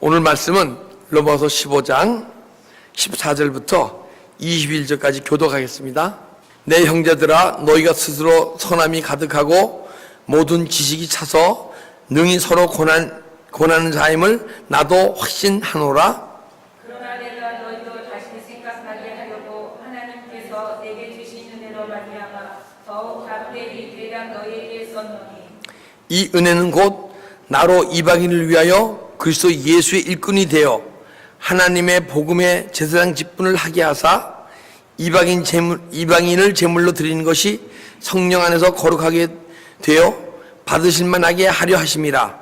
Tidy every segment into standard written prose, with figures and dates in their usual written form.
오늘 말씀은 로마서 15장 14절부터 21절까지 교독하겠습니다. 내 형제들아, 너희가 스스로 선함이 가득하고 모든 지식이 차서 능히 서로 고난하는 자임을 나도 확신하노라. 그러나 내가 너희도 다시 생각하게 하려고 하나님께서 내게 주신 은혜로 말미암아 더욱 담대히 대략 너희에게 썼노니, 이 은혜는 곧 나로 이방인을 위하여 그리스도 예수의 일꾼이 되어 하나님의 복음의 제사장 직분을 하게 하사 이방인을 제물로 드리는 것이 성령 안에서 거룩하게 되어 받으실 만하게 하려 하심이라.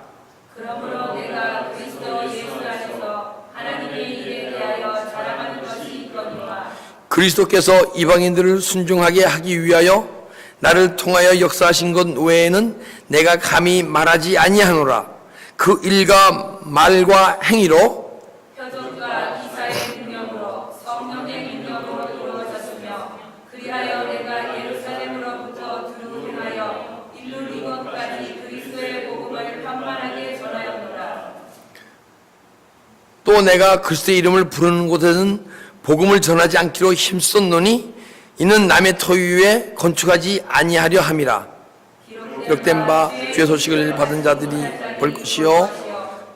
그러므로 내가 그리스도 예수 안에서 하나님의 일에 대하여 자랑하는 것이 있거니와, 그리스도께서 이방인들을 순종하게 하기 위하여 나를 통하여 역사하신 것 외에는 내가 감히 말하지 아니하노라. 그 일과 말과 행위로 표적과 기사의 능력으로 성령의 능력으로 이루어졌으며, 그리하여 내가 예루살렘으로부터 두루 행하여 일루 이곳까지 그리스도의 복음을 편만하게 전하였노라. 또 내가 그리스도의 이름을 부르는 곳에는 복음을 전하지 않기로 힘썼노니 이는 남의 토 위에 건축하지 아니하려 함이라. 기록된 바 주의 소식을 받은 자들이 볼 것이요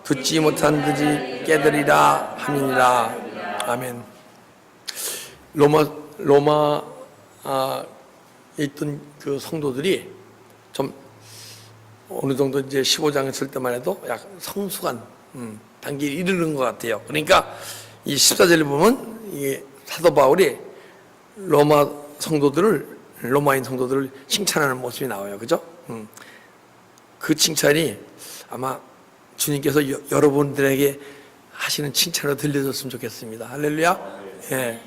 듣지 못한 자들이 깨달으리라 함이니라. 아멘. 로마에 있던 그 성도들이 좀 어느 정도 이제 15장을 쓸 때만 해도 약 성숙한 단계에 이르는 것 같아요. 그러니까 이 14절을 보면 이게 사도 바울이 로마인 성도들을 칭찬하는 모습이 나와요. 그죠? 그 칭찬이 아마 주님께서 여러분들에게 하시는 칭찬으로 들려줬으면 좋겠습니다. 할렐루야. 예.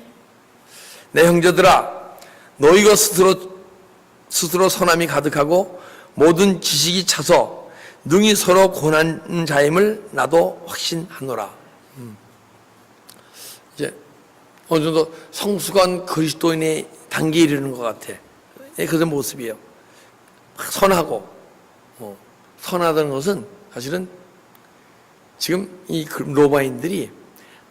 내 형제들아, 너희가 스스로 선함이 가득하고 모든 지식이 차서 능히 서로 고난 자임을 나도 확신하노라. 이제 어느 정도 성숙한 그리스도인의 단계에 이르는 것 같아. 그런 모습이에요. 선하고 선하다는 것은 사실은 지금 이 로마인들이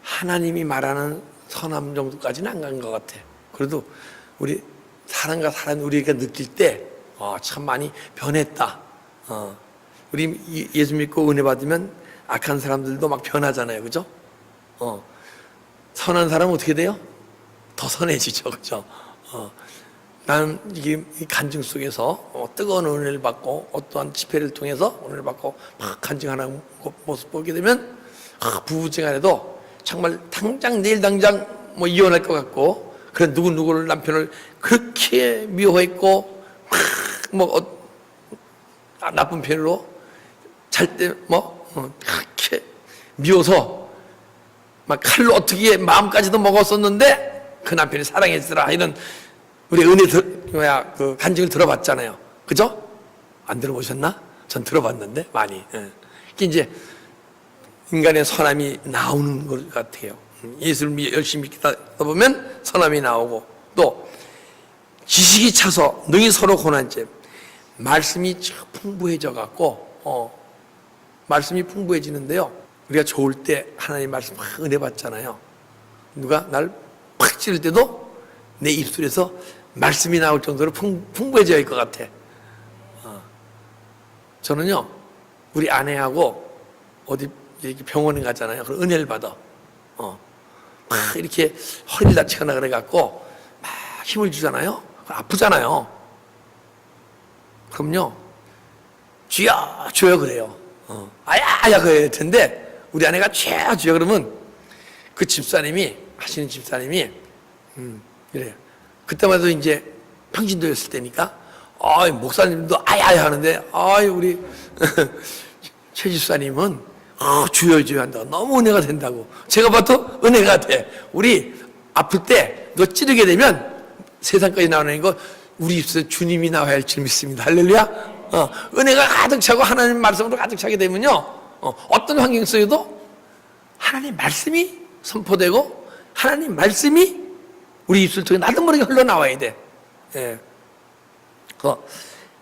하나님이 말하는 선함 정도까지는 안 간 것 같아. 그래도 우리 사람과 사람 우리가 느낄 때 참 많이 변했다. 우리 예수 믿고 은혜 받으면 악한 사람들도 막 변하잖아요. 그죠? 선한 사람은 어떻게 돼요? 더 선해지죠. 그죠? 나는 이 간증 속에서 뜨거운 은혜를 받고 어떠한 집회를 통해서 은혜를 받고 막 간증하는 모습 보게 되면 부부지간에도 정말 당장 내일 뭐 이혼할 것 같고, 그래 누구를 남편을 그렇게 미워했고 뭐 나쁜 편으로 잘 때 그렇게 미워서 막 칼로 어떻게 마음까지도 먹었었는데 그 남편이 사랑했으라, 이런 우리 그 간증을 들어봤잖아요. 그죠? 안 들어보셨나? 전 들어봤는데 많이. 이게 이제 인간의 선함이 나오는 것 같아요. 예수를 열심히 믿다 보면 선함이 나오고, 또 지식이 차서 능히 서로 고난죄. 말씀이 풍부해져 갖고 말씀이 풍부해지는데요. 우리가 좋을 때 하나님 말씀 막 은혜 받잖아요. 누가 날 팍 찌를 때도 내 입술에서 말씀이 나올 정도로 풍부해져야 할 것 같아. 저는요, 우리 아내하고 어디 이렇게 병원에 가잖아요. 그럼 은혜를 받아. 막 이렇게 허리를 다치거나 그래갖고 막 힘을 주잖아요. 아프잖아요. 그럼요, 주여, 주여 그래요. 아야 그럴 텐데 우리 아내가 주여, 주여 그러면 그 집사님이, 하시는 집사님이 그래요. 그때마다 이제 평신도였을 때니까 목사님도 아야 하는데 우리 최 집사님은 주여 주여 한다. 너무 은혜가 된다고. 제가 봐도 은혜가 돼. 우리 아플 때 너 찌르게 되면 세상까지 나오는 거 우리 입술에 주님이 나와야 할 줄 믿습니다. 할렐루야. 은혜가 가득 차고 하나님 말씀으로 가득 차게 되면요, 어떤 환경 속에도 하나님 말씀이 선포되고 하나님 말씀이 우리 입술 통해 나도 모르게 흘러나와야 돼. 예.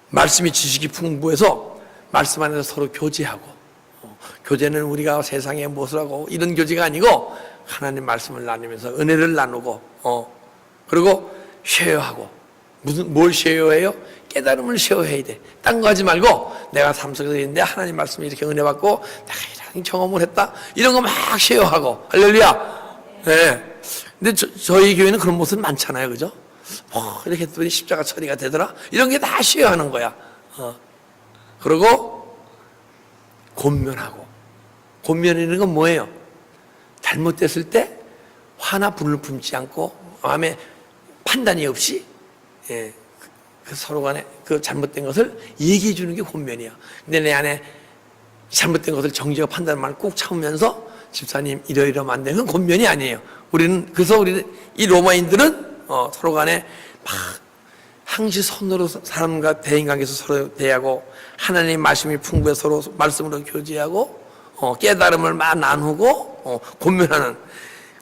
말씀이 지식이 풍부해서 말씀 안에서 서로 교제하고 교제는 우리가 세상에 무엇을 하고 이런 교제가 아니고 하나님 말씀을 나누면서 은혜를 나누고 그리고 쉐어하고 뭘 쉐어해요? 깨달음을 쉐어해야 돼. 딴 거 하지 말고 내가 삶 속에서 있는데 하나님 말씀이 이렇게 은혜 받고 내가 이런 경험을 했다 이런 거 막 쉐어하고 할렐루야. 네. 근데 저희 교회는 그런 모습 많잖아요, 그죠? 이렇게 했더니 십자가 처리가 되더라. 이런 게 다 쉐어하는 거야. 그리고 권면하고. 권면이라는 건 뭐예요? 잘못됐을 때 화나 분을 품지 않고 마음에 판단이 없이 그 서로 간에 그 잘못된 것을 얘기해 주는 게 권면이야. 근데 내 안에 잘못된 것을 정죄와 판단만 꾹 참으면서 집사님 이러이러면 안 되는 건 권면이 아니에요. 그래서 이 로마인들은 서로 간에 막 항시 선으로 사람과 대인관계에서 서로 대하고 하나님의 말씀이 풍부해 서로 말씀으로 교제하고 깨달음을 막 나누고 권면하는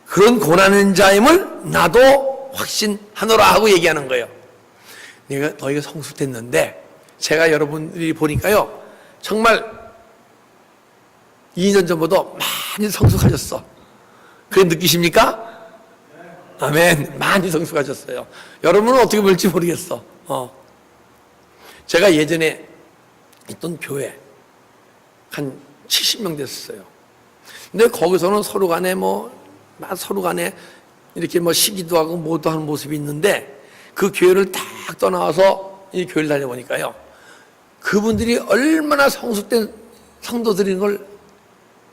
그런 고난인 자임을 나도 확신하노라 하고 얘기하는 거예요. 너희가 성숙됐는데 제가 여러분들이 보니까요 정말 2년 전보다 많이 성숙하셨어. 그게 느끼십니까? 아멘. 많이 성숙하셨어요. 여러분은 어떻게 볼지 모르겠어. 제가 예전에 있던 교회 한 70명 됐었어요. 근데 거기서는 서로 간에 서로 간에 이렇게 시기도 하고 뭐도 하는 모습이 있는데 그 교회를 딱 떠나와서 이 교회를 다녀보니까요. 그분들이 얼마나 성숙된 성도들인 걸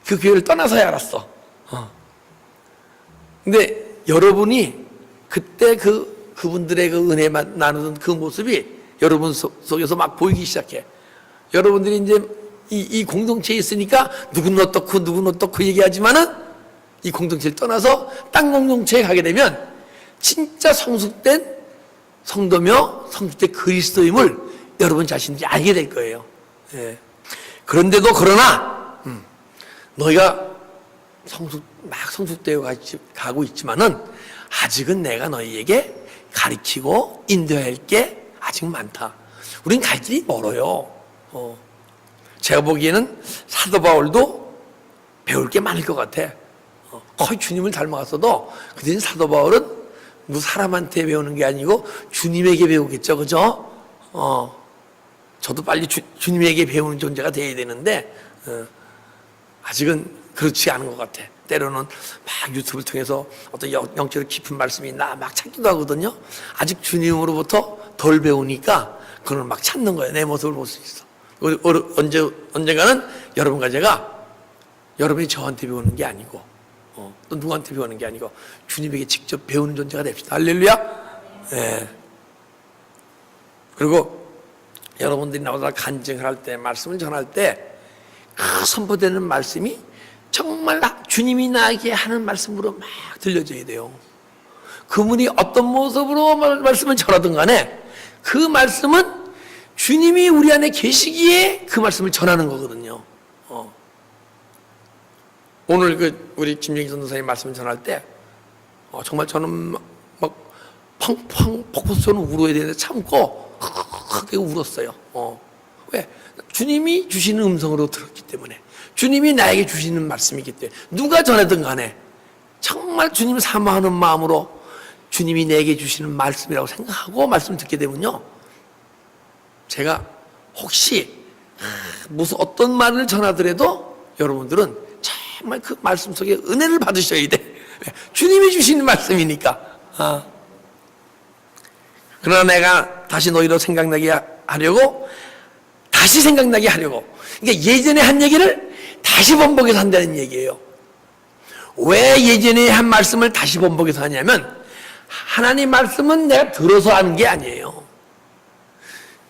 그 교회를 떠나서야 알았어. 근데 여러분이 그때 그분들의 그 은혜만 나누던 그 모습이 여러분 속에서 막 보이기 시작해. 여러분들이 이제 이 공동체에 있으니까 누구는 어떻고 얘기하지만은 이 공동체를 떠나서 딴 공동체에 가게 되면 진짜 성숙된 성도며 성숙된 그리스도임을 여러분 자신들이 알게 될 거예요. 그런데도 그러나 너희가 성숙되어 가고 있지만은 아직은 내가 너희에게 가르치고 인도해야 할 게 아직 많다. 우린 갈 길이 멀어요. 제가 보기에는 사도 바울도 배울 게 많을 것 같아. 거의 주님을 닮아갔어도 그 대신 사도 바울은 사람한테 배우는 게 아니고 주님에게 배우겠죠, 그죠? 저도 빨리 주님에게 배우는 존재가 돼야 되는데 아직은 그렇지 않은 것 같아. 때로는 막 유튜브를 통해서 어떤 영적으로 깊은 말씀이 있나 막 찾기도 하거든요. 아직 주님으로부터 덜 배우니까 그걸 막 찾는 거예요. 내 모습을 볼 수 있어. 언젠가는 여러분과 제가 여러분이 저한테 배우는 게 아니고 또 누구한테 배우는 게 아니고 주님에게 직접 배우는 존재가 됩시다. 할렐루야. 네. 그리고 여러분들이 나보다 간증을 할 때 말씀을 전할 때 그 선포되는 말씀이 정말 주님이 나에게 하는 말씀으로 막 들려져야 돼요. 그분이 어떤 모습으로 말씀을 전하든 간에 그 말씀은 주님이 우리 안에 계시기에 그 말씀을 전하는 거거든요. 오늘 우리 김영희 전도사님 말씀 전할 때 정말 저는 막 펑펑 폭포처럼 울어야 되는데 참고 크게 울었어요. 왜? 주님이 주시는 음성으로 들었기 때문에, 주님이 나에게 주시는 말씀이기 때문에 누가 전하든 간에 정말 주님을 사모하는 마음으로 주님이 내게 주시는 말씀이라고 생각하고 말씀을 듣게 되면요, 제가 혹시 무슨 어떤 말을 전하더라도 여러분들은 정말 그 말씀 속에 은혜를 받으셔야 돼. 주님이 주시는 말씀이니까. 그러나 내가 다시 너희로 생각나게 하려고, 그러니까 예전에 한 얘기를 다시 번복해서 한다는 얘기예요. 왜 예전에 한 말씀을 다시 번복해서 하냐면, 하나님 말씀은 내가 들어서 하는 게 아니에요.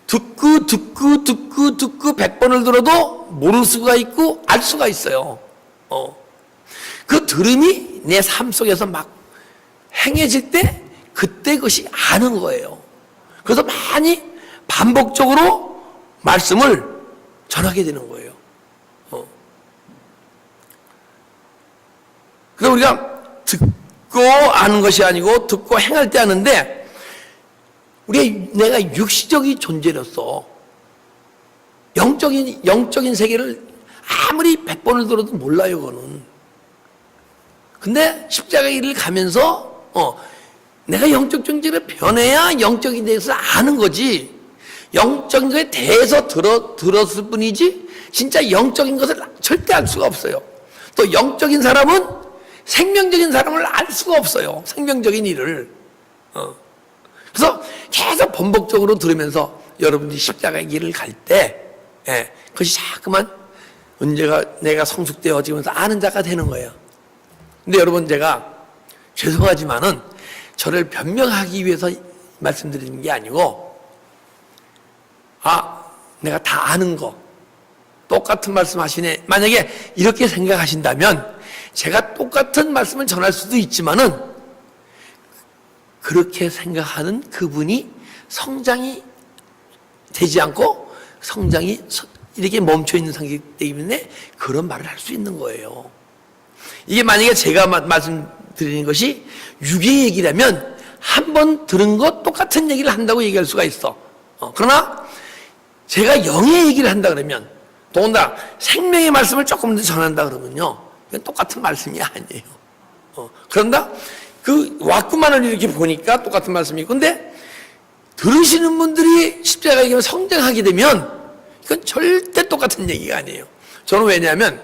듣고 100번을 들어도 모를 수가 있고 알 수가 있어요. 그 들음이 내 삶 속에서 막 행해질 때 그때 그것이 아는 거예요. 그래서 많이 반복적으로 말씀을 전하게 되는 거예요. 그래서 우리가 듣고 아는 것이 아니고 듣고 행할 때 하는데, 내가 육시적인 존재로서 영적인 세계를 아무리 100번을 들어도 몰라요, 그거는. 근데 십자가 길을 가면서 내가 영적 정체를 변해야 영적인 데서 아는 거지. 영적인 것에 대해서 들었을 뿐이지 진짜 영적인 것을 절대 알 수가 없어요. 또 영적인 사람은 생명적인 사람을 알 수가 없어요. 생명적인 일을. 그래서 계속 반복적으로 들으면서 여러분들이 십자가의 길을 갈 때 그것이 자꾸만 언제가 내가 성숙되어지면서 아는 자가 되는 거예요. 근데 여러분, 제가 죄송하지만은 저를 변명하기 위해서 말씀드리는 게 아니고, 내가 다 아는 거 똑같은 말씀 하시네, 만약에 이렇게 생각하신다면 제가 똑같은 말씀을 전할 수도 있지만은 그렇게 생각하는 그분이 성장이 되지 않고 성장이 이렇게 멈춰 있는 상태이기 때문에 그런 말을 할 수 있는 거예요. 이게 만약에 제가 말씀드리는 것이 육의 얘기라면 한 번 들은 것 똑같은 얘기를 한다고 얘기할 수가 있어. 그러나 제가 영의 얘기를 한다 그러면, 더군다나 생명의 말씀을 조금 더 전한다 그러면요, 이건 똑같은 말씀이 아니에요. 그런다 그 왁구만을 이렇게 보니까 똑같은 말씀이고, 근데 들으시는 분들이 십자가에 가면 성장하게 되면 이건 절대 똑같은 얘기가 아니에요. 저는 왜냐하면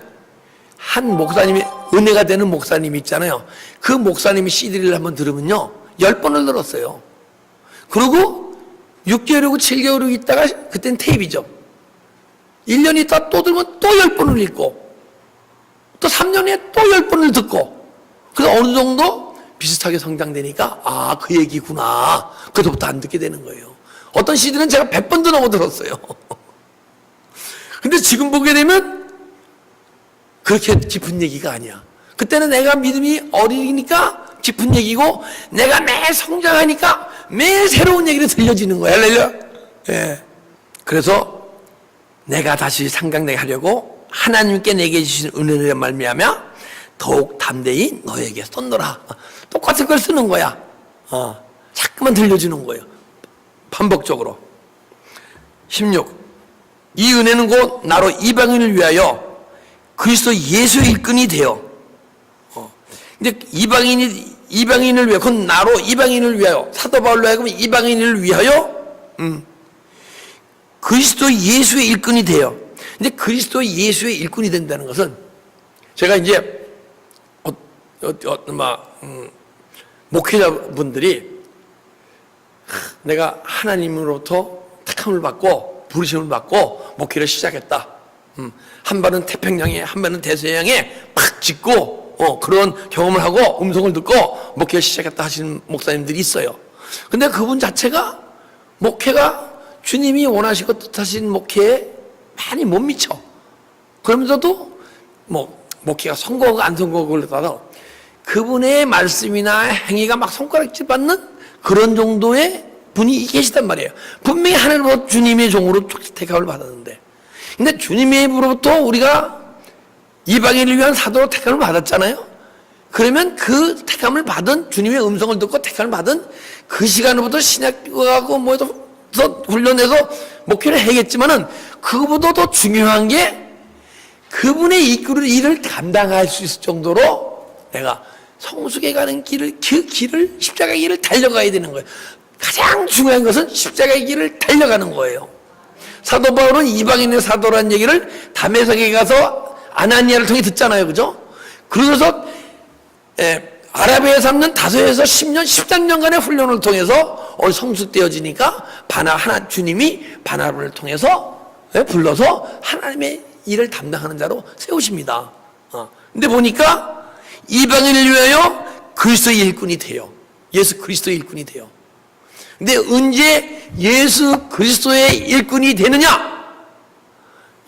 한 목사님이, 은혜가 되는 목사님이 있잖아요. 그 목사님이 CD를 한번 들으면요 10번을 들었어요. 그리고 6개월이고 7개월이고 있다가, 그땐 테이프죠. 1년 있다 또 들으면 또 10번을 읽고, 또 3년에 또 10번을 듣고, 그래서 어느 정도 비슷하게 성장되니까 그 얘기구나, 그때부터 안 듣게 되는 거예요. 어떤 CD는 제가 100번도 넘어 들었어요. 근데 지금 보게 되면 그렇게 깊은 얘기가 아니야. 그때는 내가 믿음이 어리니까 깊은 얘기고, 내가 매일 성장하니까 매일 새로운 얘기를 들려지는 거야. 할렐루야. 예. 그래서 내가 다시 상강되게 하려고 하나님께 내게 주신 은혜를 말미암아 더욱 담대히 너에게 쏟노라. 똑같은 걸 쓰는 거야. 자꾸만 들려주는 거예요. 반복적으로. 16. 이 은혜는 곧 나로 이방인을 위하여 그리스도 예수의 일꾼이 되어. 근데 이방인을 위하여, 그건 나로 이방인을 위하여, 사도 바울로 하여금 이방인을 위하여 그리스도 예수의 일꾼이 되어. 근데 그리스도 예수의 일꾼이 된다는 것은, 제가 이제 목회자분들이 내가 하나님으로부터 택함을 받고 부르심을 받고 목회를 시작했다. 한 발은 태평양에, 한 발은 대서양에 팍 짚고 그런 경험을 하고 음성을 듣고 목회를 시작했다 하시는 목사님들이 있어요. 근데 그분 자체가 목회가 주님이 원하시고 뜻하신 목회에 많이 못 미쳐. 그러면서도 목회가 성공하고 안 성공하고 그러다가 그분의 말씀이나 행위가 막 손가락질 받는 그런 정도의 분이 계시단 말이에요. 분명히 하나님으로부터 주님의 종으로 택함을 받았는데, 근데 주님으로부터 우리가 이방인을 위한 사도로 택함을 받았잖아요. 그러면 그 택함을 받은, 주님의 음성을 듣고 택함을 받은 그 시간부터 신약하고 뭐해서 훈련해서 목회를 해야겠지만은, 그거보다 더 중요한 게 그분의 이끌을 일을 감당할 수 있을 정도로 내가 성숙해 가는 길을, 그 길을, 십자가의 길을 달려가야 되는 거예요. 가장 중요한 것은 십자가의 길을 달려가는 거예요. 사도 바울은 이방인의 사도라는 얘기를 다메섹에 가서 아나니아를 통해 듣잖아요. 그죠? 그러고서 아라비아에 삼는 다소에서 10년, 13년간의 훈련을 통해서 성숙되어지니까 주님이 바나바를 통해서 불러서 하나님의 일을 담당하는 자로 세우십니다. 근데 보니까 이방인을 위하여 그리스도의 일꾼이 돼요. 예수 그리스도의 일꾼이 돼요. 근데 언제 예수 그리스도의 일꾼이 되느냐?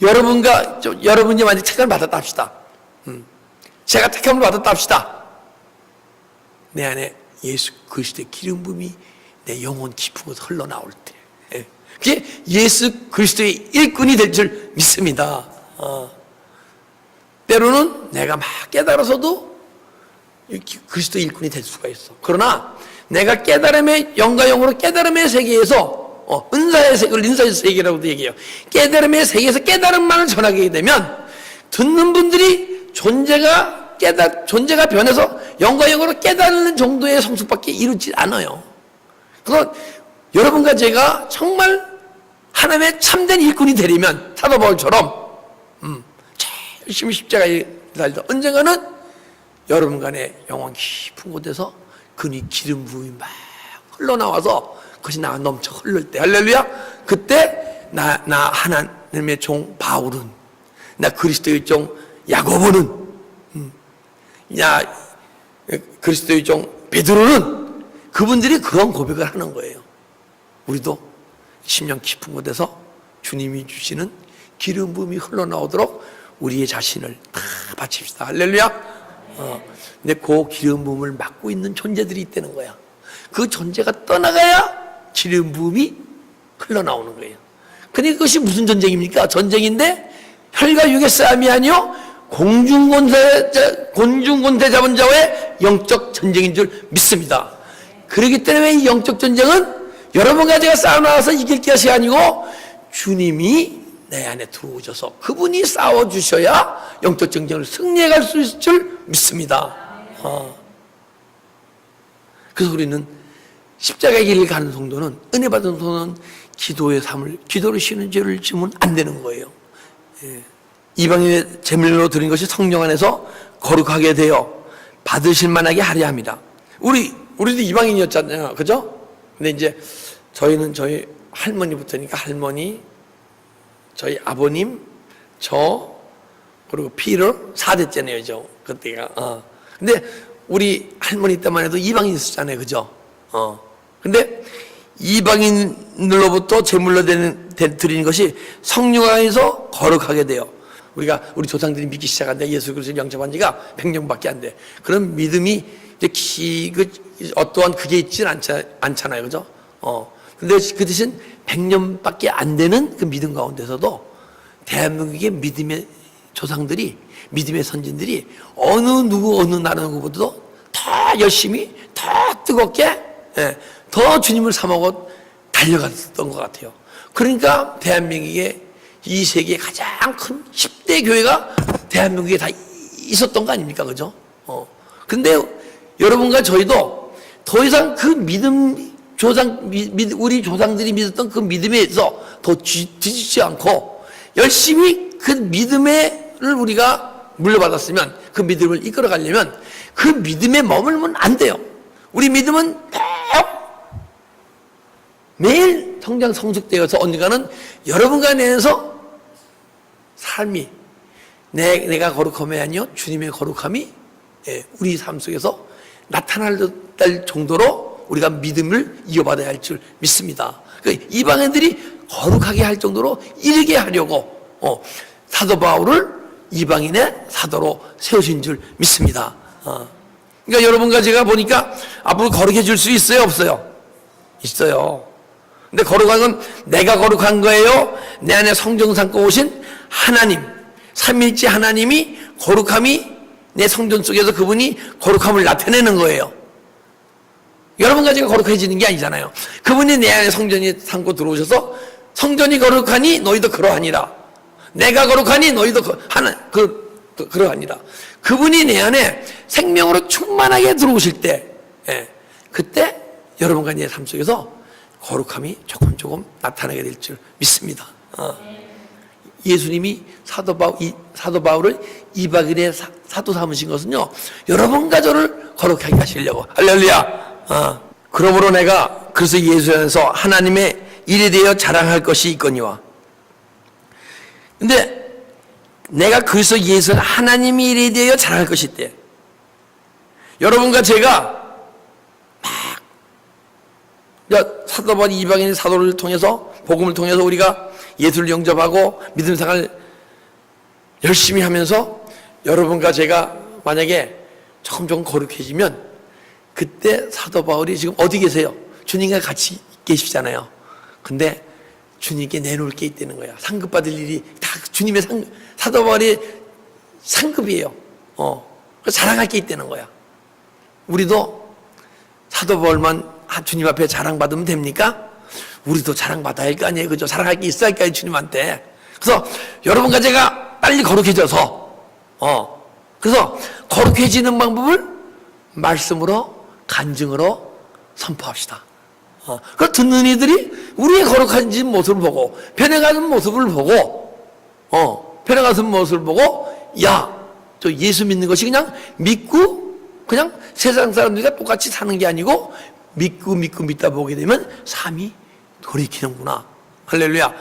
여러분이 만약 택함을 받았다 합시다. 제가 택함을 받았다 합시다. 내 안에 예수 그리스도의 기름 부음이 내 영혼 깊은 곳에 흘러나올 때, 그게 예수 그리스도의 일꾼이 될 줄 믿습니다. 때로는 내가 막 깨달아서도 그리스도의 일꾼이 될 수가 있어. 그러나 내가 깨달음의, 영과 영으로 깨달음의 세계에서 은사의 세계를 인사의 세계라고도 얘기해요. 깨달음의 세계에서 깨달음만을 전하게 되면 듣는 분들이 존재가 변해서 영과 영으로 깨닫는 정도의 성숙밖에 이루지 않아요. 그래서 여러분과 제가 정말 하나님의 참된 일꾼이 되려면 사도 바울처럼 열심히 십자가에 달려 언젠가는 여러분 간의 영원 깊은 곳에서 그니 기름 부음이 막 흘러나와서 그것이 나 넘쳐 흐를 때, 할렐루야. 그때 나 하나님의 종 바울은, 나 그리스도의 종 야고보는, 야 그리스도의 종 베드로는, 그분들이 그런 고백을 하는 거예요. 우리도 심령 깊은 곳에서 주님이 주시는 기름 부음이 흘러나오도록 우리의 자신을 다 바칩시다. 할렐루야. 근데 그 기름 부음을 맡고 있는 존재들이 있다는 거야. 그 존재가 떠나가야 기름 부음이 흘러나오는 거예요. 근데 그것이 무슨 전쟁입니까? 전쟁인데 혈과 육의 싸움이 아니요 공중권세 잡은 자와의 영적 전쟁인 줄 믿습니다. 그렇기 때문에 이 영적 전쟁은 여러분과 제가 싸워나와서 이길 것이 아니고 주님이 내 안에 들어오셔서 그분이 싸워주셔야 영적 전쟁을 승리해 갈 수 있을 줄 믿습니다. 그래서 우리는 십자가의 길을 가는 성도는, 은혜 받은 성도는 기도의 삶을, 기도로 쉬는 죄를 지으면 안 되는 거예요. 이방인의 제물로 드린 것이 성령 안에서 거룩하게 되어 받으실 만하게 하려 합니다. 우리도 이방인이었잖아요. 그죠? 근데 이제 저희는 저희 할머니부터니까 할머니, 저희 아버님, 저, 그리고 피터 4대째네요, 저, 그때가. 근데 우리 할머니 때만 해도 이방인 있었잖아요. 그죠? 근데 이방인들로부터 제물로 드리는 것이 성령 안에서 거룩하게 돼요. 우리 조상들이 믿기 시작한데 예수 그리스도를 영접한 지가 100년밖에 안 돼. 그런 믿음이 이제 어떠한 그게 있지는 않잖아요. 그죠? 근데 그 대신 100년밖에 안 되는 그 믿음 가운데서도 대한민국의 믿음의 조상들이, 믿음의 선진들이 어느 나라 누구보다도 더 열심히, 더 뜨겁게, 더 주님을 사모하고 달려갔던 것 같아요. 그러니까 대한민국의 이 세계의 가장 큰 10대 교회가 대한민국에 다 있었던 거 아닙니까? 그죠? 근데 여러분과 저희도 더 이상 그 믿음, 우리 조상들이 믿었던 그 믿음에서 더 뒤지지 않고 열심히 그 믿음을 우리가 물려받았으면, 그 믿음을 이끌어가려면 그 믿음에 머물면 안 돼요. 우리 믿음은 매일 성장 성숙되어서 언젠가는 여러분과 내에서 삶이 내가 거룩함이 아니요 주님의 거룩함이 우리 삶 속에서 나타날 정도로 우리가 믿음을 이어받아야 할 줄 믿습니다. 그러니까 이방인들이 거룩하게 할 정도로 이르게 하려고 사도 바울을 이방인의 사도로 세우신 줄 믿습니다. 그러니까 여러분과 제가 보니까 앞으로 거룩해 줄 수 있어요, 없어요? 있어요. 근데 거룩한 건 내가 거룩한 거예요? 내 안에 성령 삼고 오신 하나님, 삼위일체 하나님이 거룩함이 내 성전 속에서 그분이 거룩함을 나타내는 거예요. 여러분과 제가 거룩해지는 게 아니잖아요. 그분이 내 안에 성전이 삼고 들어오셔서 성전이 거룩하니 너희도 그러하니라. 내가 거룩하니 너희도 그러하니라. 그분이 내 안에 생명으로 충만하게 들어오실 때, 그때 여러분과 내 삶 속에서 거룩함이 조금 나타나게 될 줄 믿습니다. 예수님이 사도 바울을 이방인의 사도 삼으신 것은요, 여러분과 저를 거룩하게 하시려고. 할렐루야. 그러므로 내가 그래서 예수 안에서 하나님의 일에 대하여 자랑할 것이 있거니와. 근데 내가 그래서 예수 하나님의 일에 대하여 자랑할 것이 있대. 여러분과 제가 사도 바울 이방인 사도를 통해서, 복음을 통해서 우리가 예수를 영접하고 믿음 생활 열심히 하면서 여러분과 제가 만약에 조금 거룩해지면 그때 사도 바울이 지금 어디 계세요? 주님과 같이 계시잖아요. 근데 주님께 내놓을 게 있다는 거야. 상급받을 일이 다 주님의 사도 바울이 상급이에요. 자랑할 게 있다는 거야. 우리도 사도 바울만 주님 앞에 자랑받으면 됩니까? 우리도 자랑받아야 할 거 아니에요. 그죠? 자랑할 게 있어야 할 거 아니에요. 주님한테. 그래서 여러분과 제가 빨리 거룩해져서 그래서 거룩해지는 방법을 말씀으로, 간증으로 선포합시다. 그 듣는 이들이 우리의 거룩해진 모습을 보고, 변해가는 모습을 보고, 변해가는 모습을 보고, 야, 저 예수 믿는 것이 그냥 믿고, 그냥 세상 사람들과 똑같이 사는 게 아니고, 믿고 믿다 보게 되면 삶이 돌이키는구나. 할렐루야.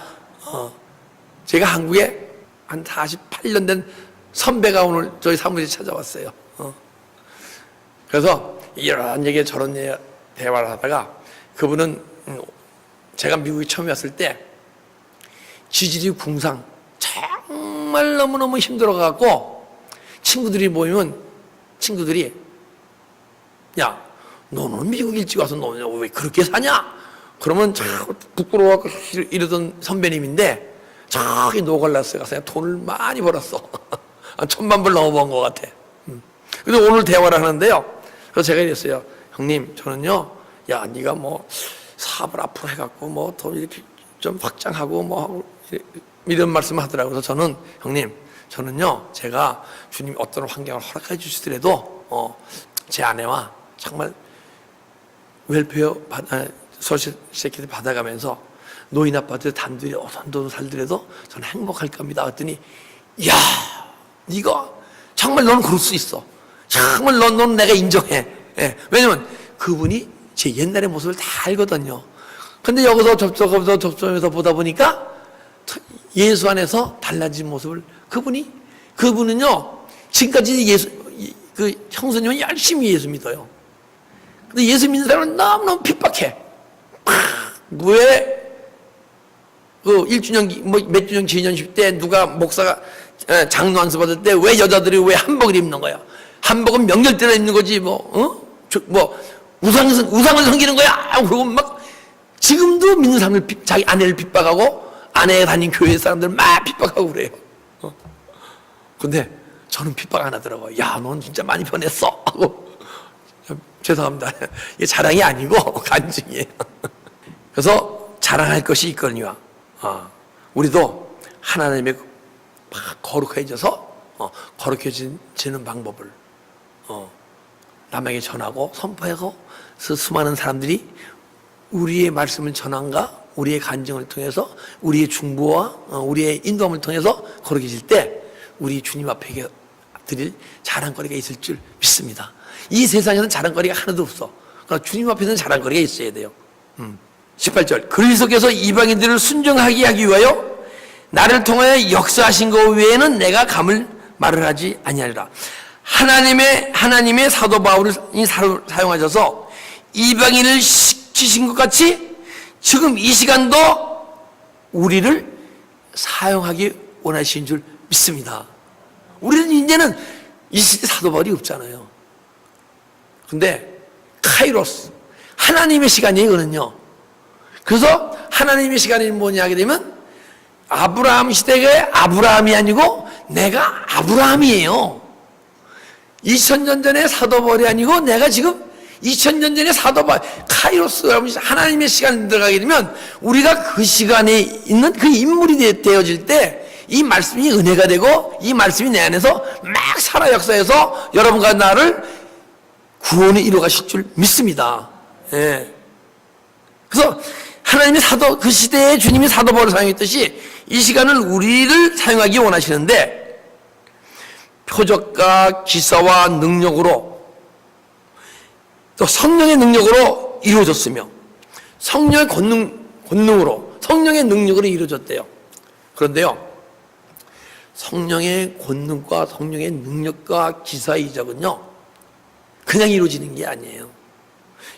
제가 한국에 한 48년 된 선배가 오늘 저희 사무실에 찾아왔어요. 그래서 이런 얘기 저런 얘기 대화를 하다가 그분은 제가 미국에 처음 왔을 때 지질이 궁상 정말 너무너무 힘들어갖고 친구들이 모이면 친구들이 야, 너는 미국 일찍 와서 너는 왜 그렇게 사냐? 그러면 자꾸 부끄러워갖고 이러던 선배님인데 저기 노갈라스에 가서 돈을 많이 벌었어. 한 1,000만 불 넘어본 것 같아. 근데 오늘 대화를 하는데요. 그래서 제가 이랬어요. 형님, 저는요, 야, 네가 뭐 사업을 앞으로 해갖고 뭐 더 이렇게 좀 확장하고 뭐 하고 이런 말씀을 하더라고요. 그래서 저는 형님, 저는요, 제가 주님이 어떤 환경을 허락해 주시더라도 제 아내와 정말 웰페어 소셜 세큐리티 받아가면서 노인 아파트 단둘이 어선도로 살더라도 저는 행복할 겁니다. 그랬더니 야, 네가 정말 너는 그럴 수 있어. 정말 너는 내가 인정해. 예. 왜냐면 그분이 제 옛날의 모습을 다 알거든요. 근데 여기서 접점에서 보다 보니까 예수 안에서 달라진 모습을 그분은요 지금까지 그 형수님은 열심히 예수 믿어요. 근데 예수 믿는 사람은 너무너무 핍박해. 왜 그 1주년 몇 주년 기념식 때 누가 목사가 장로 안수 받을 때 왜 여자들이 왜 한복을 입는 거야? 한복은 명절 때나 입는 거지 우상을 섬기는 거야. 그러고 막 지금도 믿는 사람들 자기 아내를 핍박하고 아내가 다닌 교회 사람들 막 핍박하고 그래요. 근데 저는 핍박 안 하더라고요. 야, 넌 진짜 많이 변했어 하고. 죄송합니다. 이게 자랑이 아니고 간증이에요. 그래서 자랑할 것이 있거니와 우리도 하나님의 거룩해져서 거룩해지는 방법을 남에게 전하고 선포하고 수많은 사람들이 우리의 말씀을 전함과 우리의 간증을 통해서 우리의 중보와 우리의 인도함을 통해서 거룩해질 때 우리 주님 앞에 드릴 자랑거리가 있을 줄 믿습니다. 이 세상에는 자랑거리가 하나도 없어. 그러나 주님 앞에서는 자랑거리가 있어야 돼요. 18절 그리스도께서 이방인들을 순종하게 하기 위하여 나를 통하여 역사하신 것 외에는 내가 감을 말을 하지 아니하리라. 하나님의 사도 바울이 사용하셔서 이방인을 시키신 것 같이 지금 이 시간도 우리를 사용하기 원하시는 줄 믿습니다. 우리는 이제는 이 시대 사도 바울이 없잖아요. 근데 카이로스 하나님의 시간이 이거는요. 그래서 하나님의 시간이 뭐냐 하게 되면 아브라함 시대의 아브라함이 아니고 내가 아브라함이에요. 2000년 전의 사도 바울이 아니고 내가 지금 2000년 전의 사도 바울 카이로스 하나님의 시간에 들어가게 되면 우리가 그 시간에 있는 그 인물이 되어질 때 이 말씀이 은혜가 되고 이 말씀이 내 안에서 막 살아 역사해서 여러분과 나를 구원에 이루어가실 줄 믿습니다. 예. 그래서 하나님이 그 시대에 주님이 사도 바울을 사용했듯이 이 시간을 우리를 사용하기 원하시는데 표적과 기사와 능력으로 또 성령의 능력으로 이루어졌으며 성령의 권능으로 성령의 능력으로 이루어졌대요. 그런데요 성령의 권능과 성령의 능력과 기사의 이적은요 그냥 이루어지는 게 아니에요.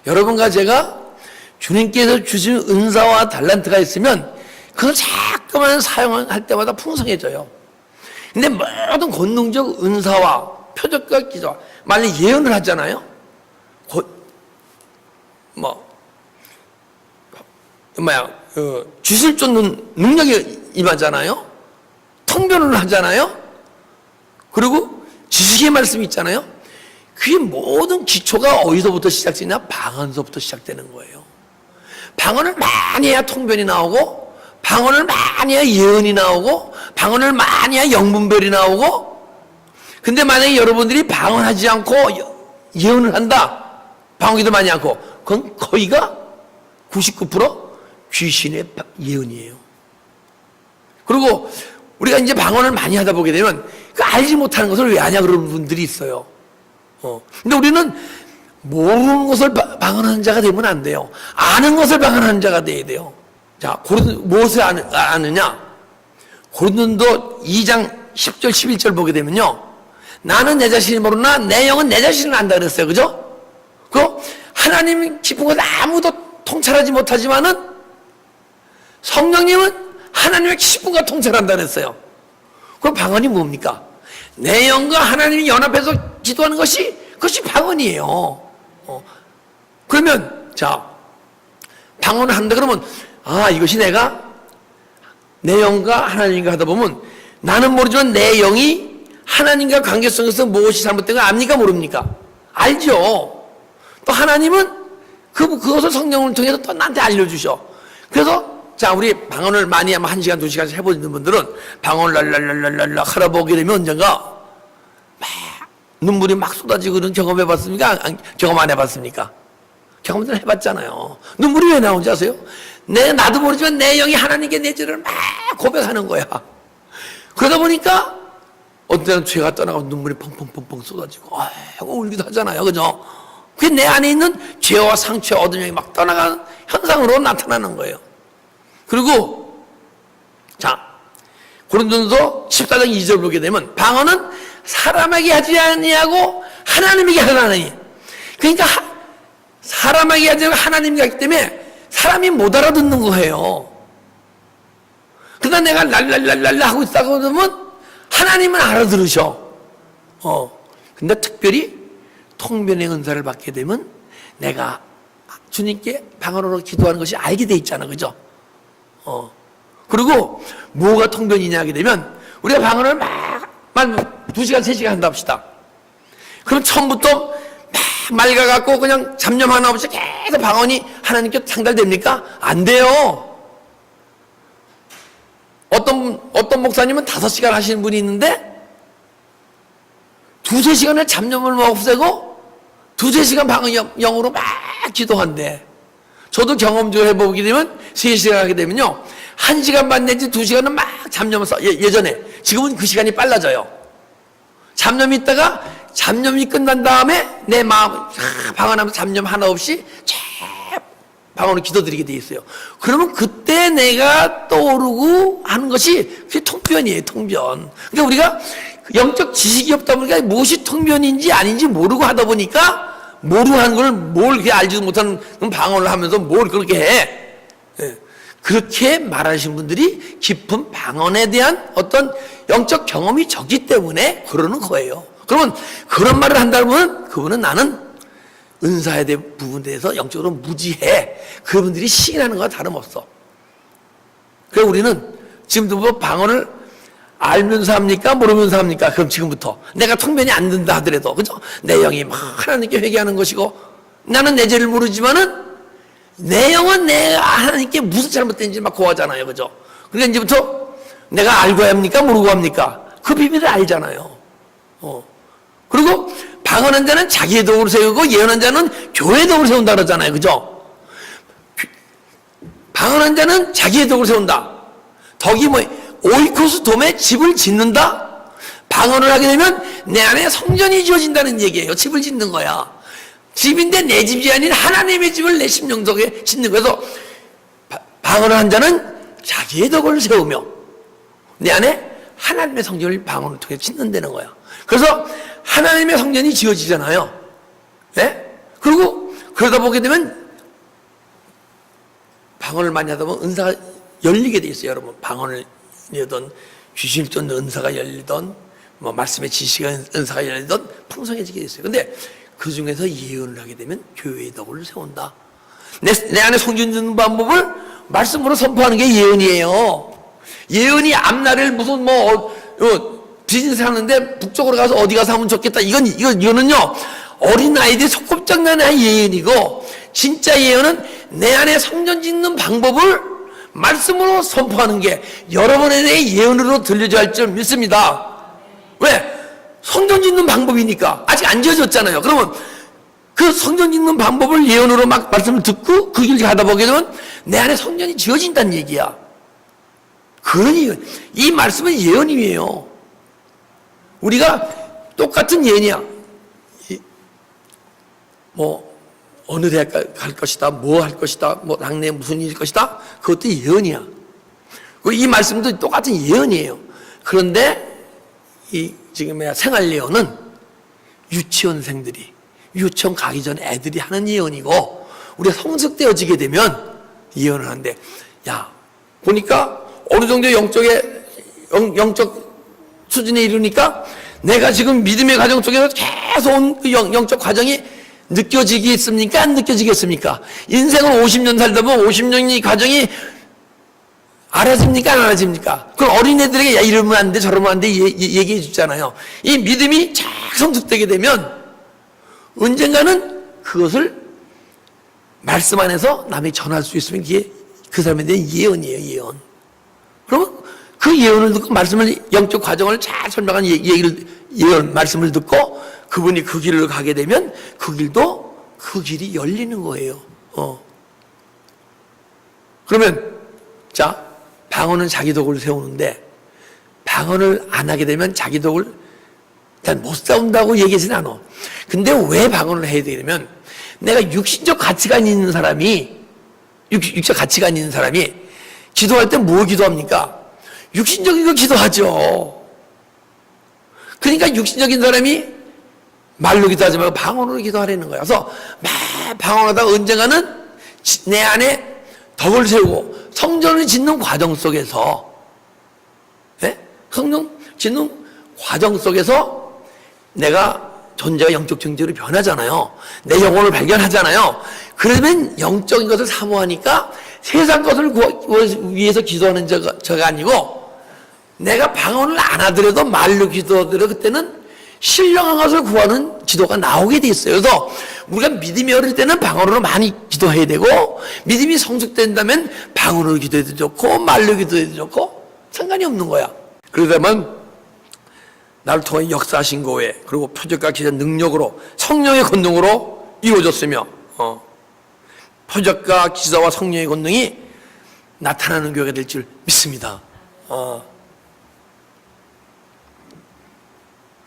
여러분과 제가 주님께서 주신 은사와 달란트가 있으면 그걸 자꾸만 사용할 때마다 풍성해져요. 근데 모든 권능적 은사와 표적과 기사, 만약 예언을 하잖아요. 주실 쫓는 능력이 임하잖아요. 통변을 하잖아요. 그리고 지식의 말씀이 있잖아요. 그게 모든 기초가 어디서부터 시작되냐? 방언서부터 시작되는 거예요. 방언을 많이 해야 통변이 나오고 방언을 많이 해야 예언이 나오고 방언을 많이 해야 영분별이 나오고 근데 만약에 여러분들이 방언하지 않고 예언을 한다, 방언기도 많이 않고, 그건 거의가 99% 귀신의 예언이에요. 그리고 우리가 이제 방언을 많이 하다 보게 되면 그 알지 못하는 것을 왜 아냐 그러는 분들이 있어요. 근데 우리는 모르는 것을 방언하는 자가 되면 안 돼요. 아는 것을 방언하는 자가 돼야 돼요. 자, 무엇을 아느냐? 고린도 2장 10절 11절 보게 되면요, 나는 내 자신을 모르나 내 영은 내 자신을 안다 그랬어요. 그죠? 그 하나님 깊은 것 아무도 통찰하지 못하지만은 성령님은 하나님의 깊은 것 통찰한다 그랬어요. 그럼 방언이 뭡니까? 내 영과 하나님이 연합해서 기도하는 것이, 그것이 방언이에요. 그러면 자, 방언을 한다 그러면 이것이 내가 내 영과 하나님과 하다 보면 나는 모르지만 내 영이 하나님과 관계성에서 무엇이 잘못된 거 압니까? 모릅니까? 알죠. 또 하나님은 그것을 성령을 통해서 또 나한테 알려주셔. 그래서 자, 우리 방언을 많이 하면 1시간, 2시간씩 해보는 분들은 방언을 랄랄랄랄랄라 하다 보게 되면 언젠가 막 눈물이 막 쏟아지고 그런 경험 해봤습니까? 경험 안 해봤습니까? 경험들 해봤잖아요. 눈물이 왜 나오는지 아세요? 나도 모르지만 내 영이 하나님께 내 죄를 막 고백하는 거야. 그러다 보니까 어떤 때는 죄가 떠나고 눈물이 펑펑펑펑 쏟아지고 울기도 하잖아요. 그죠? 그게 내 안에 있는 죄와 상처와 어둠이 막 떠나가는 현상으로 나타나는 거예요. 그리고 자, 고린도서 14장 2절 보게 되면 방언은 사람에게 하지 아니하고 하나님에게 하나니, 그러니까 사람에게 하지 않고 하나님에게 하기 때문에 사람이 못 알아듣는 거예요. 그러다 내가 랄랄랄랄라 하고 있다고 그러면 하나님은 알아들으셔. 근데 특별히 통변의 은사를 받게 되면 내가 주님께 방언으로 기도하는 것이 알게 돼 있잖아. 그죠? 그리고 뭐가 통변이냐 하게 되면 우리가 방언을 막 2시간, 3시간 한다 합시다. 그럼 처음부터 막 맑아갖고 그냥 잡념 하나 없이 계속 방언이 하나님께 상달됩니까? 안 돼요. 어떤 목사님은 5시간 하시는 분이 있는데 2-3시간을 잡념을 없애고 2-3시간 방언 영으로 막 기도한대. 저도 경험적으로 해보게 되면 3시간 하게 되면요, 1시간 반 내지 2시간은 막 잡념을 써. 예전에. 지금은 그 시간이 빨라져요. 잡념이 있다가 잡념이 끝난 다음에 내 마음 방언하면서 잡념 하나 없이 방언을 기도드리게 돼 있어요. 그러면 그때 내가 떠오르고 하는 것이 그게 통변이에요. 통변. 그러니까 우리가 영적 지식이 없다 보니까 무엇이 통변인지 아닌지 모르고 하다 보니까 모르고 하는 걸 뭘 그렇게 알지도 못하는 방언을 하면서 뭘 그렇게 해. 그렇게 말하신 분들이 깊은 방언에 대한 어떤 영적 경험이 적기 때문에 그러는 거예요. 그러면 그런 말을 한다면 그분은 나는 은사에 대한 부분에 대해서 영적으로 무지해. 그분들이 시인하는 거와 다름없어. 그래서 우리는 지금도 뭐 방언을 알면서 합니까? 모르면서 합니까? 그럼 지금부터 내가 통변이 안 된다 하더라도, 그죠? 내 영이 막 하나님께 회개하는 것이고 나는 내 죄를 모르지만은 내 영은 내 하나님께 무슨 잘못된지 막 고하잖아요. 그죠? 그러니까 이제부터 내가 알고 합니까? 모르고 합니까? 그 비밀을 알잖아요. 그리고 방언한 자는 자기의 덕을 세우고 예언한 자는 교회의 덕을 세운다 그러잖아요. 그죠? 방언한 자는 자기의 덕을 세운다. 덕이 오이코스 돔에 집을 짓는다? 방언을 하게 되면 내 안에 성전이 지어진다는 얘기예요. 집을 짓는 거야. 집인데 내 집이 아닌 하나님의 집을 내 심령속에 짓는 거예요. 그래서 방언을 한 자는 자기의 덕을 세우며 내 안에 하나님의 성전을 방언을 통해 짓는다는 거야. 그래서 하나님의 성전이 지어지잖아요. 네? 그리고 그러다 보게 되면 방언을 많이 하다 보면 은사가 열리게 돼 있어요. 여러분, 방언을 열리던 귀신을 쫓는 은사가 열리던 뭐 말씀의 지식의 은사가 열리던 풍성해지게 돼 있어요. 근데 그 중에서 예언을 하게 되면 교회의 덕을 세운다. 내 안에 성전 짓는 방법을 말씀으로 선포하는 게 예언이에요. 예언이 앞날을 무슨 비즈니스 하는데 북쪽으로 가서 어디 가서 하면 좋겠다. 이거는요, 어린 아이들이 소꿉장난의 예언이고, 진짜 예언은 내 안에 성전 짓는 방법을 말씀으로 선포하는 게 여러분에 대해 예언으로 들려져야 할 줄 믿습니다. 왜? 성전 짓는 방법이니까 아직 안 지어졌잖아요. 그러면 그 성전 짓는 방법을 예언으로 막 말씀을 듣고 그 길 가다 보게 되면 내 안에 성전이 지어진다는 얘기야. 그러니 이 말씀은 예언이에요. 우리가 똑같은 예언이야. 뭐 어느 대학 갈 것이다, 뭐 할 것이다, 뭐 당내에 무슨 일일 것이다, 그것도 예언이야. 이 말씀도 똑같은 예언이에요. 그런데 이 지금 생활 예언은 유치원생들이 유치원 가기 전에 애들이 하는 예언이고, 우리가 성숙되어지게 되면 예언을 하는데, 야 보니까 어느 정도 영적 수준에 이르니까 내가 지금 믿음의 과정 속에서 계속 온 그 영적 과정이 느껴지겠습니까? 안 느껴지겠습니까? 인생을 50년 살다 보면 50년의 과정이 알아집니까? 안 알아집니까? 그럼 어린애들에게 야 이러면 안 돼, 저러면 안 돼 얘기해 주잖아요. 이 믿음이 쫙 성숙되게 되면 언젠가는 그것을 말씀 안에서 남에게 전할 수 있으면 이게 그 사람에 대한 예언이에요, 예언. 그러면 그 예언을 듣고 말씀을, 영적 과정을 잘 설명한 예언, 말씀을 듣고 그분이 그 길을 가게 되면 그 길이 열리는 거예요. 그러면, 자, 방언은 자기 덕을 세우는데, 방언을 안 하게 되면 자기 덕을 일단 못 세운다고 얘기하진 않아. 근데 왜 방언을 해야 되냐면, 내가 육신적 가치관이 있는 사람이, 육신적 가치관이 있는 사람이 기도할 때 뭐 기도합니까? 육신적인 거 기도하죠. 그러니까 육신적인 사람이 말로 기도하지 말고 방언으로 기도하라는 거야. 그래서 막 방언하다가 언젠가는 내 안에 덕을 세우고 성전을 짓는 과정 속에서, 성전 짓는 과정 속에서 내가 존재가 영적 존재로 변하잖아요. 내 영혼을 발견하잖아요. 그러면 영적인 것을 사모하니까 세상 것을 위해서 기도하는 저가 아니고, 내가 방언을 안 하더라도 말로 기도하더라도 그때는 신령한 것을 구하는 기도가 나오게 돼 있어요. 그래서 우리가 믿음이 어릴 때는 방언으로 많이 기도해야 되고, 믿음이 성숙된다면 방언으로 기도해도 좋고 말로 기도해도 좋고 상관이 없는 거야. 그러다면 나를 통해 역사하신 거에, 그리고 표적과 기사 능력으로 성령의 권능으로 이루어졌으며, 표적과 기사와 성령의 권능이 나타나는 교회가 될 줄 믿습니다.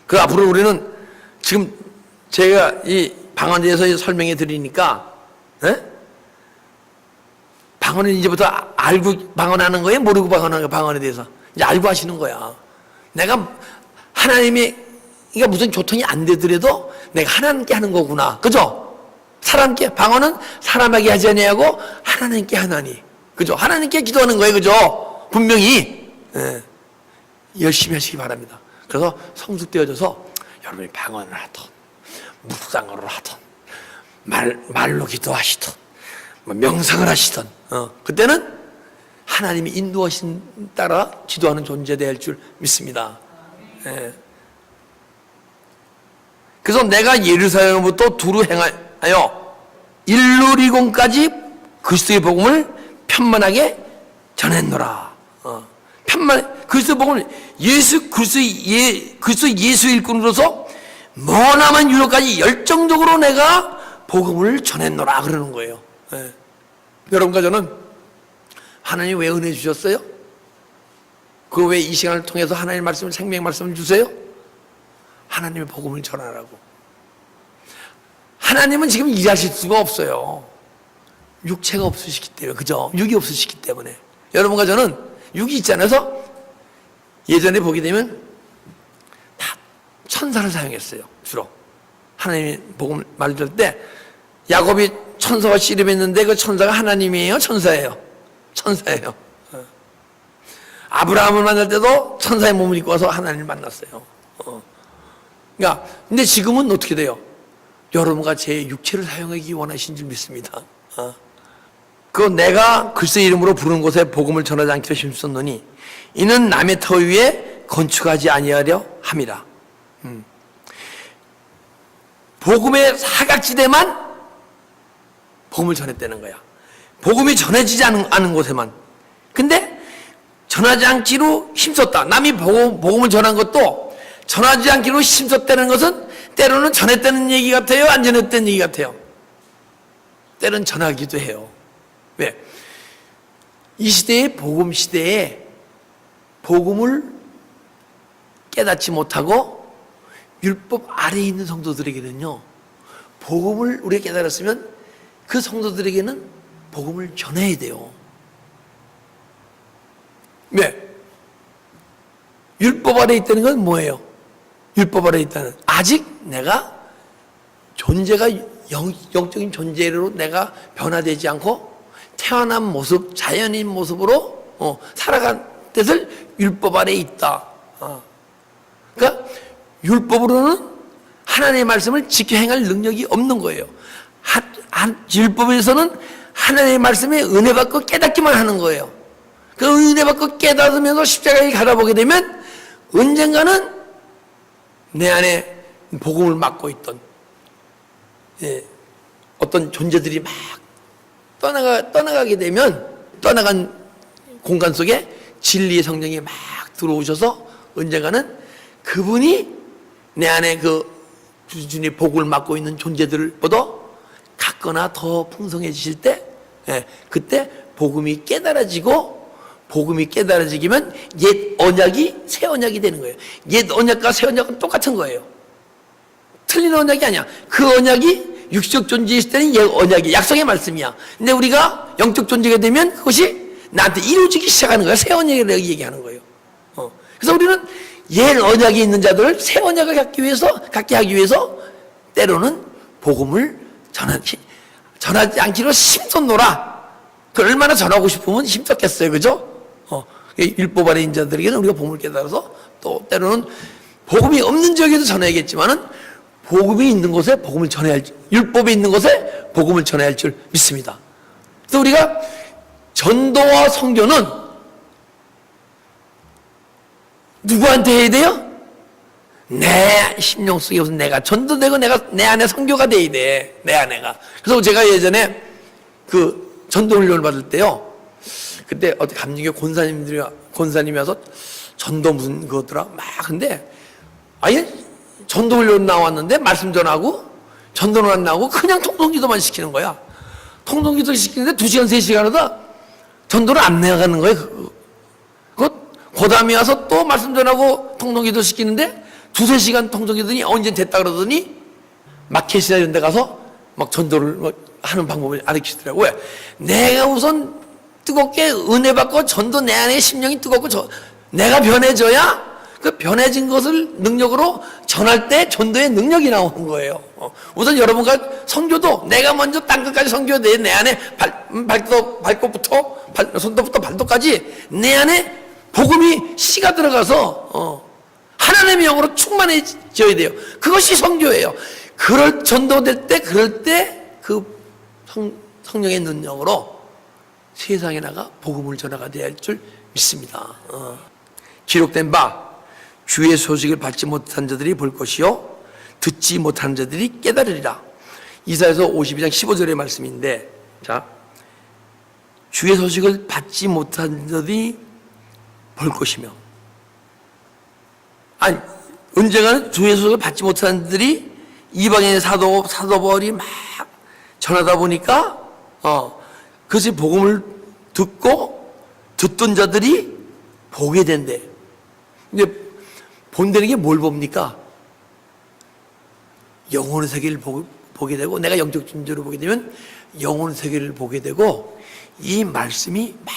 그 앞으로 우리는 지금 제가 이 방언에 대해서 설명해 드리니까, 방언을 이제부터 알고 방언하는 거예요? 모르고 방언하는 거예요? 방언에 대해서 이제 알고 하시는 거야. 내가 하나님이, 그러니까 무슨 교통이 안 되더라도 내가 하나님께 하는 거구나. 그죠? 사람께, 방언은 사람에게 하지 아니하고 하나님께 하나니. 그죠? 하나님께 기도하는 거예요. 그죠? 분명히. 열심히 하시기 바랍니다. 그래서 성숙되어져서 여러분이 방언을 하던, 묵상어를 하던, 말로 기도하시던, 명상을 하시던, 그때는 하나님이 인도하신 따라 기도하는 존재 될 줄 믿습니다. 그래서 내가 예루살렘부터 두루 행하여 일루리곤까지 그리스도의 복음을 편만하게 전했노라. 그리스도의 복음을 그리스도 예수 일꾼으로서 머나먼 유로까지 열정적으로 내가 복음을 전했노라 그러는 거예요. 여러분과 저는 하나님 왜 은혜 주셨어요? 그 왜 이 시간을 통해서 하나님의 말씀을, 생명의 말씀을 주세요? 하나님의 복음을 전하라고. 하나님은 지금 일하실 수가 없어요. 육체가 없으시기 때문에, 그죠? 육이 없으시기 때문에. 여러분과 저는 육이 있잖아요. 그래서 예전에 보게 되면 다 천사를 사용했어요. 주로 하나님의 복음을 말할 때 야곱이 천사와 씨름했는데 그 천사가 하나님이에요? 천사예요? 천사예요. 아브라함을 만날 때도 천사의 몸을 입고 와서 하나님을 만났어요. 그러니까 근데 지금은 어떻게 돼요? 여러분과 제 육체를 사용하기 원하신 줄 믿습니다. 그 내가 그리스도의 이름으로 부르는 곳에 복음을 전하지 않기로 힘썼노니 이는 남의 터 위에 건축하지 아니하려 함이라. 복음의 사각지대만 복음을 전했다는 거야. 복음이 전해지지 않은 곳에만. 근데 전하지 않기로 힘썼다. 남이 복음을 전한 것도 전하지 않기로 힘썼다는 것은 때로는 전했다는 얘기 같아요? 안 전했다는 얘기 같아요? 때로는 전하기도 해요. 왜? 이 시대의 복음 시대에 복음을 깨닫지 못하고 율법 아래에 있는 성도들에게는요, 복음을 우리가 깨달았으면 그 성도들에게는 복음을 전해야 돼요. 왜? 율법 아래에 있다는 건 뭐예요? 율법 아래에 있다는, 아직 내가 존재가 영적인 존재로 내가 변화되지 않고 태어난 모습, 자연인 모습으로 살아간 뜻을 율법 아래에 있다. 그러니까 율법으로는 하나님의 말씀을 지켜 행할 능력이 없는 거예요. 율법에서는 하나님의 말씀에 은혜 받고 깨닫기만 하는 거예요. 그 은혜 받고 깨닫으면서 십자가에 가다보게 되면 언젠가는 내 안에 복음을 맡고 있던 어떤 존재들이 막 떠나가게 되면, 떠나간 공간 속에 진리의 성령이 막 들어오셔서 언젠가는 그분이 내 안에 그 주님의 복을 맡고 있는 존재들보다 같거나 더 풍성해지실 때, 그때 복음이 깨달아지고, 복음이 깨달아지면 옛 언약이 새 언약이 되는 거예요. 옛 언약과 새 언약은 똑같은 거예요. 틀린 언약이 아니야. 그 언약이 육적 존재에 있을 때는 옛 언약이 약속의 말씀이야. 근데 우리가 영적 존재가 되면 그것이 나한테 이루어지기 시작하는 거야. 새 언약이라고 얘기하는 거예요. 그래서 우리는 옛 언약이 있는 자들을 새 언약을 갖게 하기 위해서 때로는 복음을 전하지 않기로 힘썼노라. 그 얼마나 전하고 싶으면 힘썼겠어요. 그죠? 율법 아래 있는 자들에게는 우리가 복음을 깨달아서, 또 때로는 복음이 없는 지역에도 전해야겠지만은 복음이 있는 곳에 복음을 전해야 할, 율법이 있는 곳에 복음을 전해야 할 줄 믿습니다. 그래서 우리가 전도와 선교는 누구한테 해야 돼요? 내 심령 속에 무슨 내가 전도되고 내가 내 안에 선교가 돼야 돼. 내 안에가. 그래서 제가 예전에 그 전도 훈련을 받을 때요, 그때 어떻게 감리교 권사님이 와서 전도 무슨 그거더라 막, 근데 아예 전도 훈련 나왔는데 말씀 전하고 전도는 안 나오고 그냥 통성기도만 시키는 거야. 통성기도 시키는데 2시간 3시간 하다 전도를 안 나가는 거예요. 그 다음에 와서 또 말씀 전하고 통성기도 시키는데 2-3시간 통성기도니 언제 됐다 그러더니 마켓이나 이런 데 가서 막 전도를 하는 방법을 알려주시더라고요. 왜? 내가 우선 뜨겁게 은혜 받고 전도 내 안에 심령이 뜨겁고 내가 변해져야 그 변해진 것을 능력으로 전할 때 전도의 능력이 나오는 거예요. 우선 여러분과 선교도 내가 먼저 땅끝까지 선교돼. 내 안에 발끝부터 손톱부터 발톱까지 내 안에 복음이 씨가 들어가서 하나님의 영으로 충만해져야 돼요. 그것이 선교예요. 그럴 전도될 때, 그럴 때 그 성령의 능력으로 세상에 나가 복음을 전하가야 할 줄 믿습니다. 기록된 바 주의 소식을 받지 못한 자들이 볼 것이요 듣지 못한 자들이 깨달으리라. 이사야서 52장 15절의 말씀인데, 자, 주의 소식을 받지 못한 자들이 볼 것이며, 아니 언젠가는 주의 소식을 받지 못한 자들이 이방인의 사도벌이 막 전하다 보니까 그것이 복음을 듣던 자들이 보게 된대. 근데 본다는 게 뭘 봅니까? 영혼의 세계를 보게 되고, 내가 영적 존재로 보게 되면 영혼의 세계를 보게 되고, 이 말씀이 막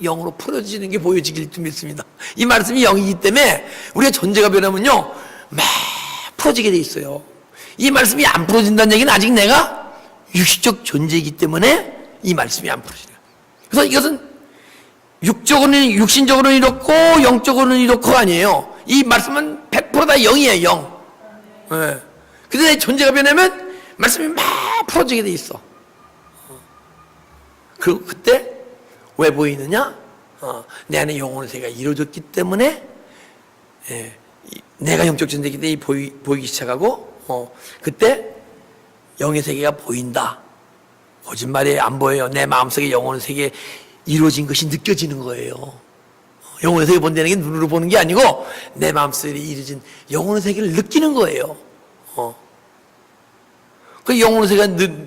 영으로 풀어지는 게 보여지길 좀 믿습니다. 이 말씀이 영이기 때문에 우리의 존재가 변하면요 막 풀어지게 돼 있어요. 이 말씀이 안 풀어진다는 얘기는 아직 내가 육식적 존재이기 때문에 이 말씀이 안 풀어지네요. 그래서 이것은 육적으로는, 육신적으로는 이렇고 영적으로는 이렇고 아니에요. 이 말씀은 100% 다 영이에요. 영. 네. 근데 내 존재가 변하면 말씀이 막 풀어지게 돼 있어. 그리고 그때 왜 보이느냐? 내 안에 영혼의 세계가 이루어졌기 때문에, 내가 영적 존재이기 때문에 보이기 시작하고, 그때 영의 세계가 보인다. 거짓말이 안 보여요. 내 마음속에 영혼의 세계에 이루어진 것이 느껴지는 거예요. 영혼의 세계 본다는 게 눈으로 보는 게 아니고 내 마음속에 이루어진 영혼의 세계를 느끼는 거예요. 그 영혼의 세계가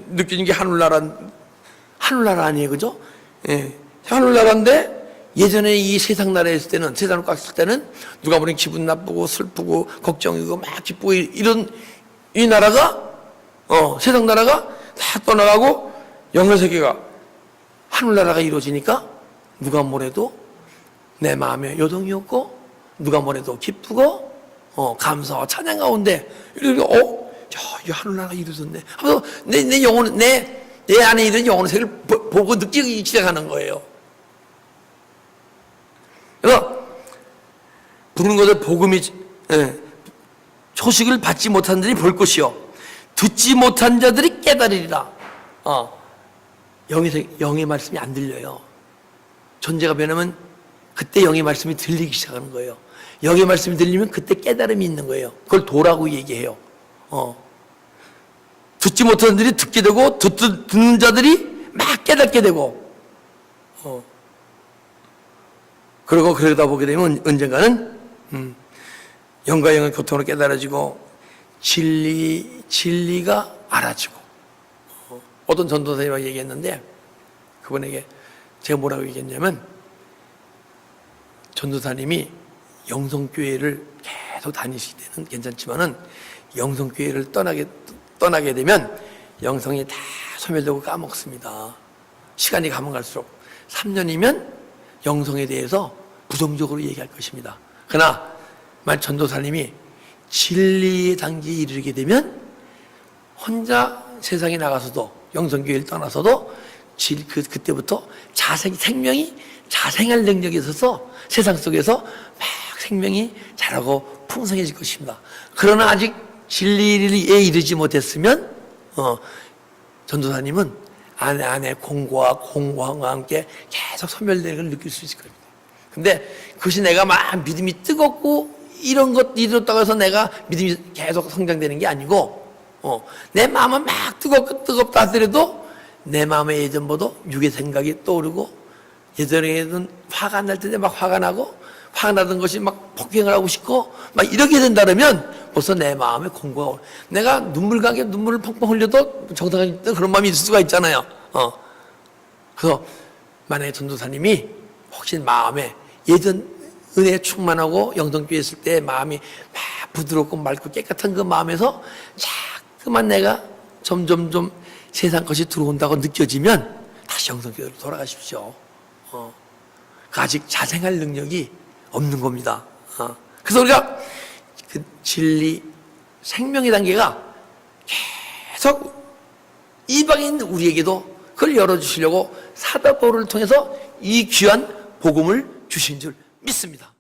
느끼는 게 하늘나라 아니에요, 그죠? 예. 하늘나라인데 예전에 이 세상 나라에 있을 때는, 세상을 꽉 있을 때는 누가 보면 기분 나쁘고 슬프고 걱정이고 막 기쁘고 이런 이 나라가, 세상 나라가 다 떠나가고 영혼의 세계가 하늘나라가 이루어지니까 누가 뭐래도 내 마음에 요동이 없고 누가 뭐래도 기쁘고 감사와 찬양 가운데 이러니까 이 하늘나라가 이루어졌네 하면서 내 영혼 내 안에 있는 영혼의 세계를 보고 느끼기 시작하는 거예요. 그래서 부르는 것을 복음이 소식을 받지 못한 자들이 볼 것이요 듣지 못한 자들이 깨달으리라. 영의 말씀이 안 들려요. 존재가 변하면 그때 영의 말씀이 들리기 시작하는 거예요. 영의 말씀이 들리면 그때 깨달음이 있는 거예요. 그걸 도라고 얘기해요. 듣지 못하는 자들이 듣게 되고 듣는 자들이 막 깨닫게 되고 그러고 그러다 보게 되면 언젠가는 영과 영의 교통으로 깨달아지고 진리가 알아지고 어떤 전도사님이 얘기했는데 그분에게 제가 뭐라고 얘기했냐면 전도사님이 영성교회를 계속 다니실 때는 괜찮지만은 영성교회를 떠나게 되면 영성이 다 소멸되고 까먹습니다. 시간이 가면 갈수록 3년이면 영성에 대해서 부정적으로 얘기할 것입니다. 그러나 만약 전도사님이 진리의 단계에 이르게 되면 혼자 세상에 나가서도 영성교회를 떠나서도 그때부터 생명이 자생할 능력이 있어서 세상 속에서 막 생명이 자라고 풍성해질 것입니다. 그러나 아직 진리에 이르지 못했으면 전도사님은 안에 공고함과 함께 계속 소멸되는 걸 느낄 수 있을 겁니다. 근데 그것이 내가 막 믿음이 뜨겁고 이런 것 이뤘다고 해서 내가 믿음이 계속 성장되는 게 아니고 내 마음은 막 뜨겁다 하더라도 내 마음에 예전보다 육의 생각이 떠오르고 예전에는 화가 안 날 텐데 막 화가 나고 화가 나던 것이 막 폭행을 하고 싶고 막 이렇게 된다면 벌써 내 마음에 공고하고 내가 눈물가게 눈물을 펑펑 흘려도 정상적인 그런 마음이 있을 수가 있잖아요. 그래서 만약에 전도사님이 혹시 마음에 예전 은혜에 충만하고 영성교회 있을 때 마음이 막 부드럽고 맑고 깨끗한 그 마음에서 자꾸만 내가 점점 세상 것이 들어온다고 느껴지면 다시 영성교회로 돌아가십시오. 아직 자생할 능력이 없는 겁니다. 그래서 우리가 그 진리, 생명의 단계가 계속 이방인 우리에게도 그걸 열어주시려고 사도 바울을 통해서 이 귀한 복음을 주신 줄 믿습니다.